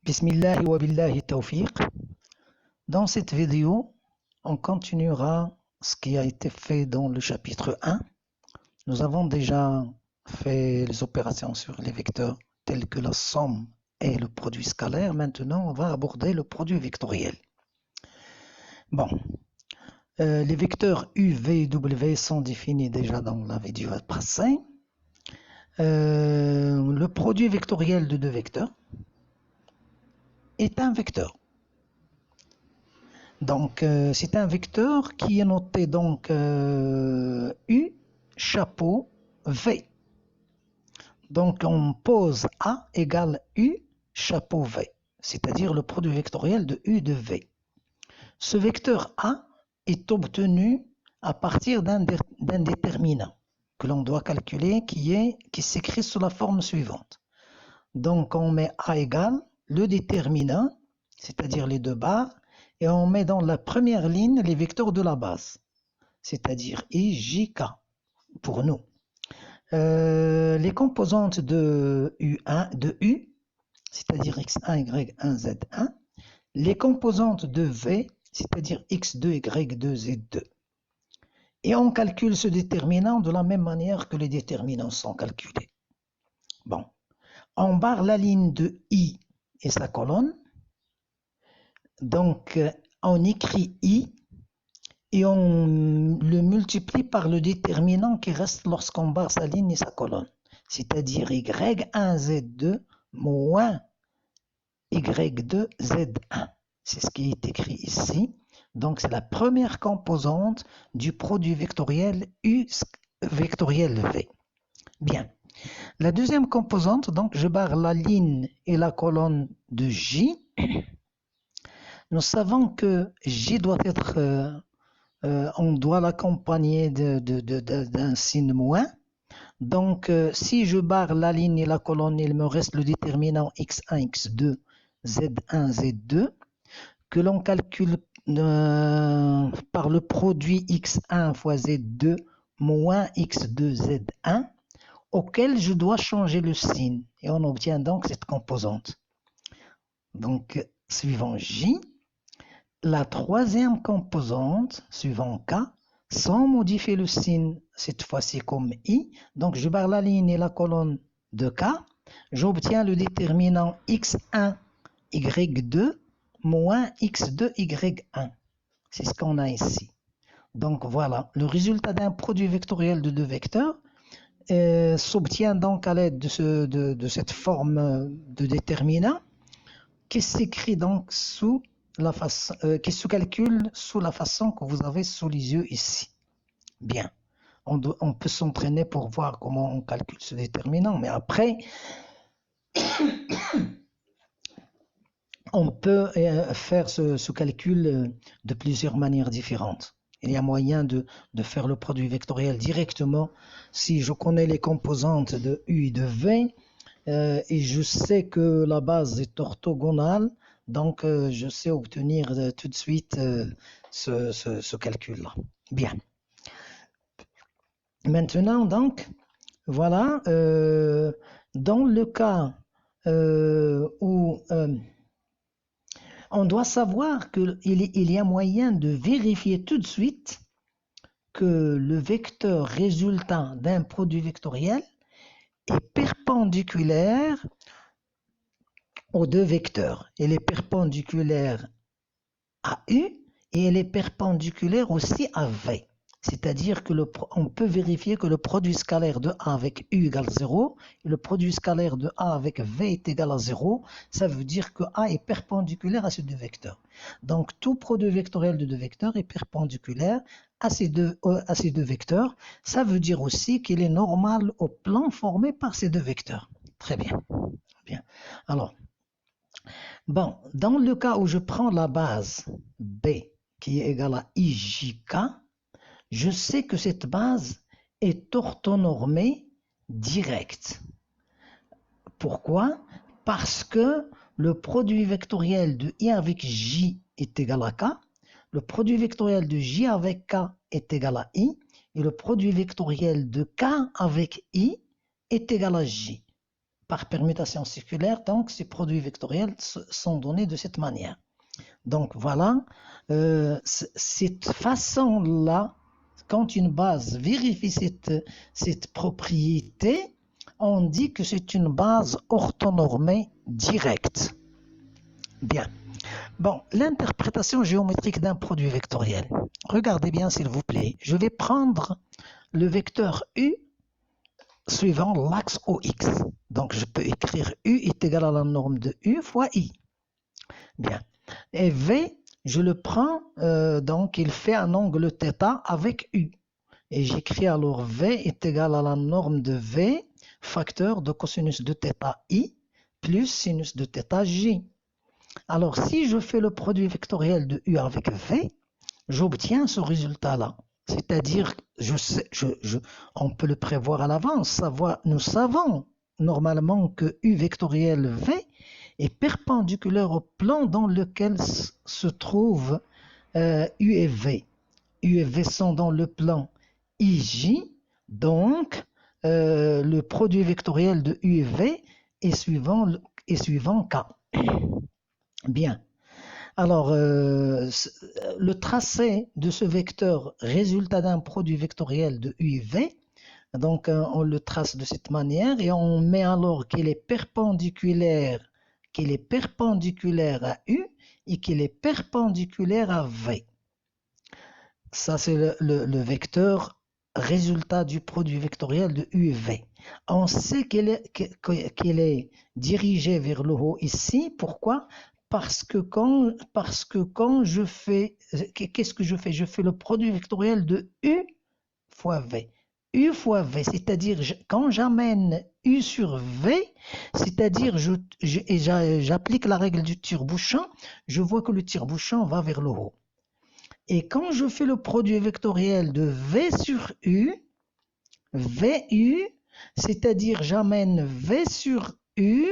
Bismillah wa billahi tawfiq. Dans cette vidéo, on continuera ce qui a été fait dans le chapitre 1. Nous avons déjà fait les opérations sur les vecteurs tels que la somme et le produit scalaire. Maintenant, on va aborder le produit vectoriel. Bon, les vecteurs U, V et W sont définis déjà dans la vidéo passée. Le produit vectoriel de deux vecteurs est un vecteur. Donc, c'est un vecteur qui est noté donc U, chapeau, V. Donc, on pose A égale U, chapeau V, c'est-à-dire le produit vectoriel de U de V. Ce vecteur A est obtenu à partir d'un déterminant que l'on doit calculer qui s'écrit sous la forme suivante. Donc, on met A égale le déterminant, c'est-à-dire les deux barres, et on met dans la première ligne les vecteurs de la base, c'est-à-dire I, J, K, pour nous. Les composantes de U, c'est-à-dire X1, Y1, Z1. Les composantes de V, c'est-à-dire X2, Y2, Z2. Et on calcule ce déterminant de la même manière que les déterminants sont calculés. Bon, on barre la ligne de I et sa colonne. Donc, on écrit I et on le multiplie par le déterminant qui reste lorsqu'on barre sa ligne et sa colonne, c'est-à-dire Y1Z2 moins Y2Z1. C'est ce qui est écrit ici. Donc, c'est la première composante du produit vectoriel U vectoriel V. Bien. La deuxième composante, donc, je barre la ligne et la colonne de J. Nous savons que J doit être, on doit l'accompagner d'un signe moins. Donc, si je barre la ligne et la colonne, il me reste le déterminant X1, X2, Z1, Z2, que l'on calcule par le produit X1 fois Z2 moins X2, Z1, auquel je dois changer le signe. Et on obtient donc cette composante. Donc, suivant J. La troisième composante, suivant K, sans modifier le signe, cette fois-ci comme I, donc je barre la ligne et la colonne de K, j'obtiens le déterminant X1, Y2, moins X2, Y1. C'est ce qu'on a ici. Donc voilà, le résultat d'un produit vectoriel de deux vecteurs s'obtient donc à l'aide de cette forme de déterminant qui s'écrit donc sous la façon, qui se calcule sous la façon que vous avez sous les yeux ici. Bien, on peut s'entraîner pour voir comment on calcule ce déterminant, mais après, on peut faire ce calcul de plusieurs manières différentes. Il y a moyen de faire le produit vectoriel directement si je connais les composantes de U et de V, et je sais que la base est orthogonale. Donc, je sais obtenir tout de suite ce calcul-là. Bien. Maintenant, donc, voilà, dans le cas où on doit savoir qu'il y a moyen de vérifier tout de suite que le vecteur résultant d'un produit vectoriel est perpendiculaire aux deux vecteurs. Elle est perpendiculaire à U et elle est perpendiculaire aussi à V. C'est-à-dire qu'on peut vérifier que le produit scalaire de A avec U égale 0 et le produit scalaire de A avec V est égal à 0. Ça veut dire que A est perpendiculaire à ces deux vecteurs. Donc tout produit vectoriel de deux vecteurs est perpendiculaire à ces deux vecteurs. Ça veut dire aussi qu'il est normal au plan formé par ces deux vecteurs. Très bien. Bien. Alors, bon, dans le cas où je prends la base B qui est égale à IJK, je sais que cette base est orthonormée directe. Pourquoi? Parce que le produit vectoriel de I avec J est égal à K, le produit vectoriel de J avec K est égal à I, et le produit vectoriel de K avec I est égal à J. par permutation circulaire, donc ces produits vectoriels sont donnés de cette manière. Donc voilà, cette façon-là, quand une base vérifie cette propriété, on dit que c'est une base orthonormée directe. Bien. Bon, l'interprétation géométrique d'un produit vectoriel. Regardez bien s'il vous plaît. Je vais prendre le vecteur U suivant l'axe OX. Donc je peux écrire U est égal à la norme de U fois I. Bien. Et V, je le prends, donc il fait un angle θ avec U. Et j'écris alors V est égal à la norme de V, facteur de cosinus de θi, plus sinus de θj. Alors si je fais le produit vectoriel de U avec V, j'obtiens ce résultat-là. C'est-à-dire, on peut le prévoir à l'avance. Nous savons normalement que U vectoriel V est perpendiculaire au plan dans lequel se trouvent U et V. U et V sont dans le plan IJ, donc le produit vectoriel de U et V est suivant K. Bien. Alors, le tracé de ce vecteur résultat d'un produit vectoriel de U et V, donc on le trace de cette manière et on met alors qu'il est perpendiculaire à U et qu'il est perpendiculaire à V. Ça, c'est le vecteur résultat du produit vectoriel de U et V. On sait qu'il est dirigé vers le haut ici. Pourquoi ? Parce que quand je fais, qu'est-ce que je fais? Je fais le produit vectoriel de U fois V. U fois V, c'est-à-dire quand j'amène U sur V, c'est-à-dire j'applique la règle du tire-bouchon, je vois que le tire-bouchon va vers le haut. Et quand je fais le produit vectoriel de V sur U, VU, c'est-à-dire j'amène V sur U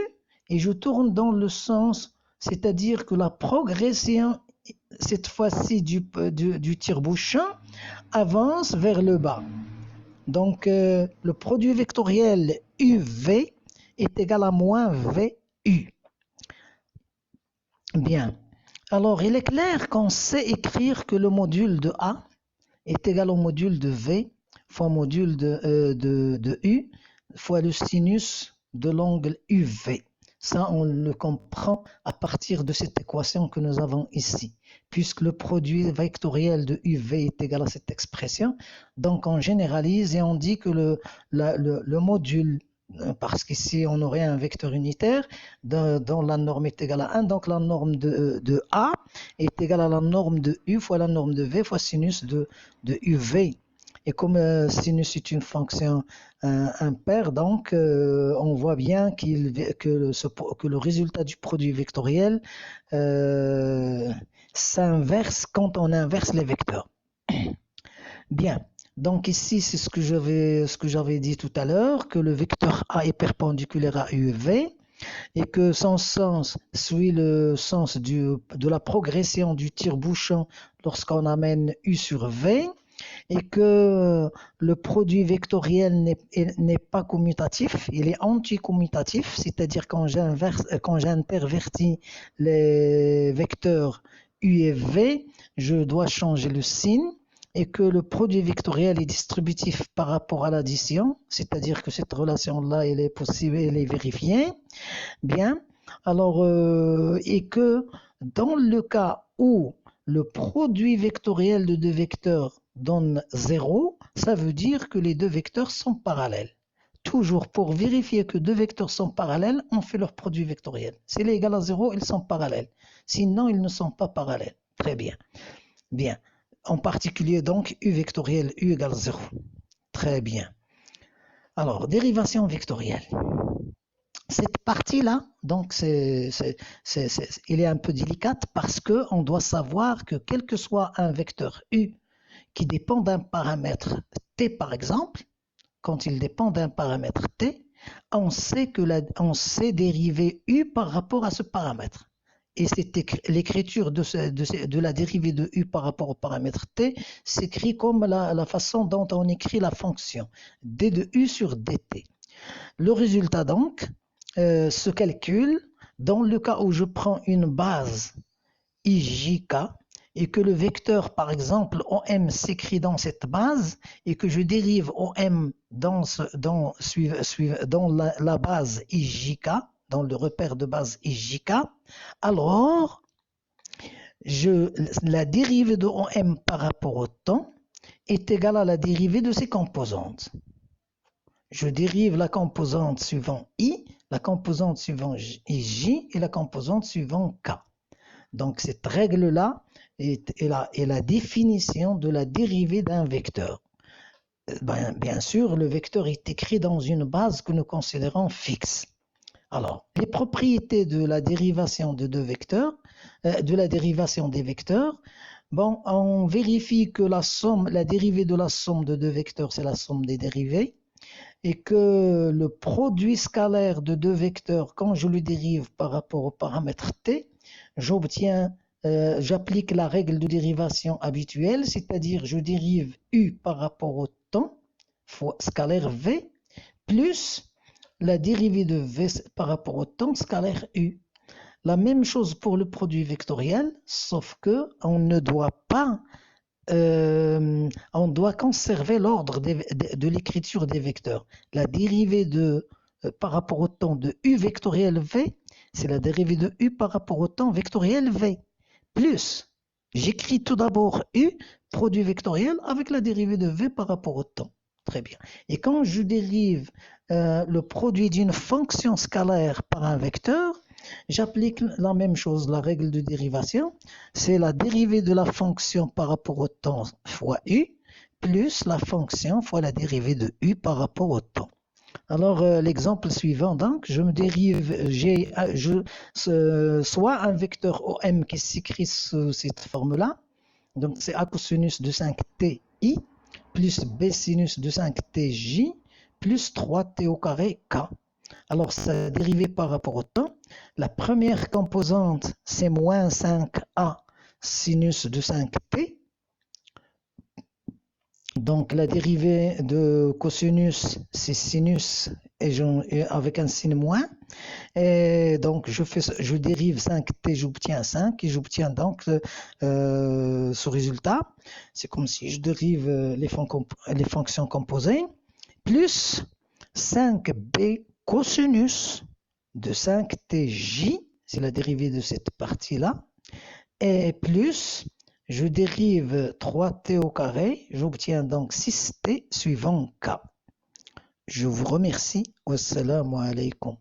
et je tourne dans le sens, c'est-à-dire que la progression, cette fois-ci du tire-bouchon, avance vers le bas. Donc le produit vectoriel UV est égal à moins VU. Bien. Alors, il est clair qu'on sait écrire que le module de A est égal au module de V fois module de U fois le sinus de l'angle UV. Ça, on le comprend à partir de cette équation que nous avons ici. Puisque le produit vectoriel de UV est égal à cette expression, donc on généralise et on dit que le module, parce qu'ici on aurait un vecteur unitaire dont la norme est égale à 1, donc la norme de A est égale à la norme de U fois la norme de V fois sinus de UV. Et comme sinus est une fonction impaire, donc on voit bien que le résultat du produit vectoriel s'inverse quand on inverse les vecteurs. Bien. Donc ici, c'est ce que j'avais dit tout à l'heure, que le vecteur A est perpendiculaire à UV et que son sens suit le sens de la progression du tire-bouchon lorsqu'on amène U sur V et que le produit vectoriel n'est pas commutatif, il est anticommutatif, c'est-à-dire quand j'intervertis les vecteurs U et V, je dois changer le signe. Et que le produit vectoriel est distributif par rapport à l'addition, c'est-à-dire que cette relation-là, elle est possible, elle est vérifiée. Bien. Alors, et que dans le cas où le produit vectoriel de deux vecteurs donne 0, ça veut dire que les deux vecteurs sont parallèles. Toujours pour vérifier que deux vecteurs sont parallèles, on fait leur produit vectoriel. S'il est égal à 0, ils sont parallèles. Sinon, ils ne sont pas parallèles. Très bien. Bien. En particulier donc U vectoriel U égale 0. Très bien. Alors, dérivation vectorielle. Cette partie-là, donc, elle est un peu délicate parce qu'on doit savoir que quel que soit un vecteur U qui dépend d'un paramètre T par exemple, quand il dépend d'un paramètre T, on sait dériver U par rapport à ce paramètre. Et l'écriture de la dérivée de U par rapport au paramètre T s'écrit comme la façon dont on écrit la fonction d de U sur dt. Le résultat donc, se calcule dans le cas où je prends une base IJK et que le vecteur, par exemple, OM s'écrit dans cette base et que je dérive OM dans la base IJK, dans le repère de base IJK, alors la dérivée de OM par rapport au temps est égale à la dérivée de ses composantes. Je dérive la composante suivant I, la composante suivant J et la composante suivant K. Donc cette règle-là est la définition de la dérivée d'un vecteur. Bien sûr, le vecteur est écrit dans une base que nous considérons fixe. Alors, les propriétés de la dérivation de deux vecteurs, de la dérivation des vecteurs, bon, on vérifie que la dérivée de la somme de deux vecteurs, c'est la somme des dérivés, et que le produit scalaire de deux vecteurs, quand je le dérive par rapport au paramètre t, j'applique la règle de dérivation habituelle, c'est-à-dire je dérive u par rapport au temps, fois scalaire v, plus la dérivée de v par rapport au temps scalaire u. La même chose pour le produit vectoriel, sauf que on ne doit pas on doit conserver l'ordre de l'écriture des vecteurs. La dérivée par rapport au temps de u vectoriel v, c'est la dérivée de u par rapport au temps vectoriel v. Plus, j'écris tout d'abord u, produit vectoriel, avec la dérivée de v par rapport au temps. Très bien. Et quand je dérive le produit d'une fonction scalaire par un vecteur, j'applique la même chose, la règle de dérivation, c'est la dérivée de la fonction par rapport au temps fois u, plus la fonction fois la dérivée de u par rapport au temps. Alors l'exemple suivant, donc, je me dérive, soit un vecteur OM qui s'écrit sous cette forme-là, donc c'est A cosinus de 5ti, plus B sinus de 5tj, plus 3t au carré k. Alors, sa dérivée par rapport au temps, la première composante, c'est moins 5a sinus de 5t. Donc, la dérivée de cosinus, c'est sinus et avec un signe moins. Et donc, je dérive 5t, j'obtiens 5 et j'obtiens donc ce résultat. C'est comme si je dérive les fonctions composées, plus 5b cosinus de 5tj, c'est la dérivée de cette partie-là, et plus, je dérive 3t au carré, j'obtiens donc 6t suivant k. Je vous remercie. Wassalamu alaikum.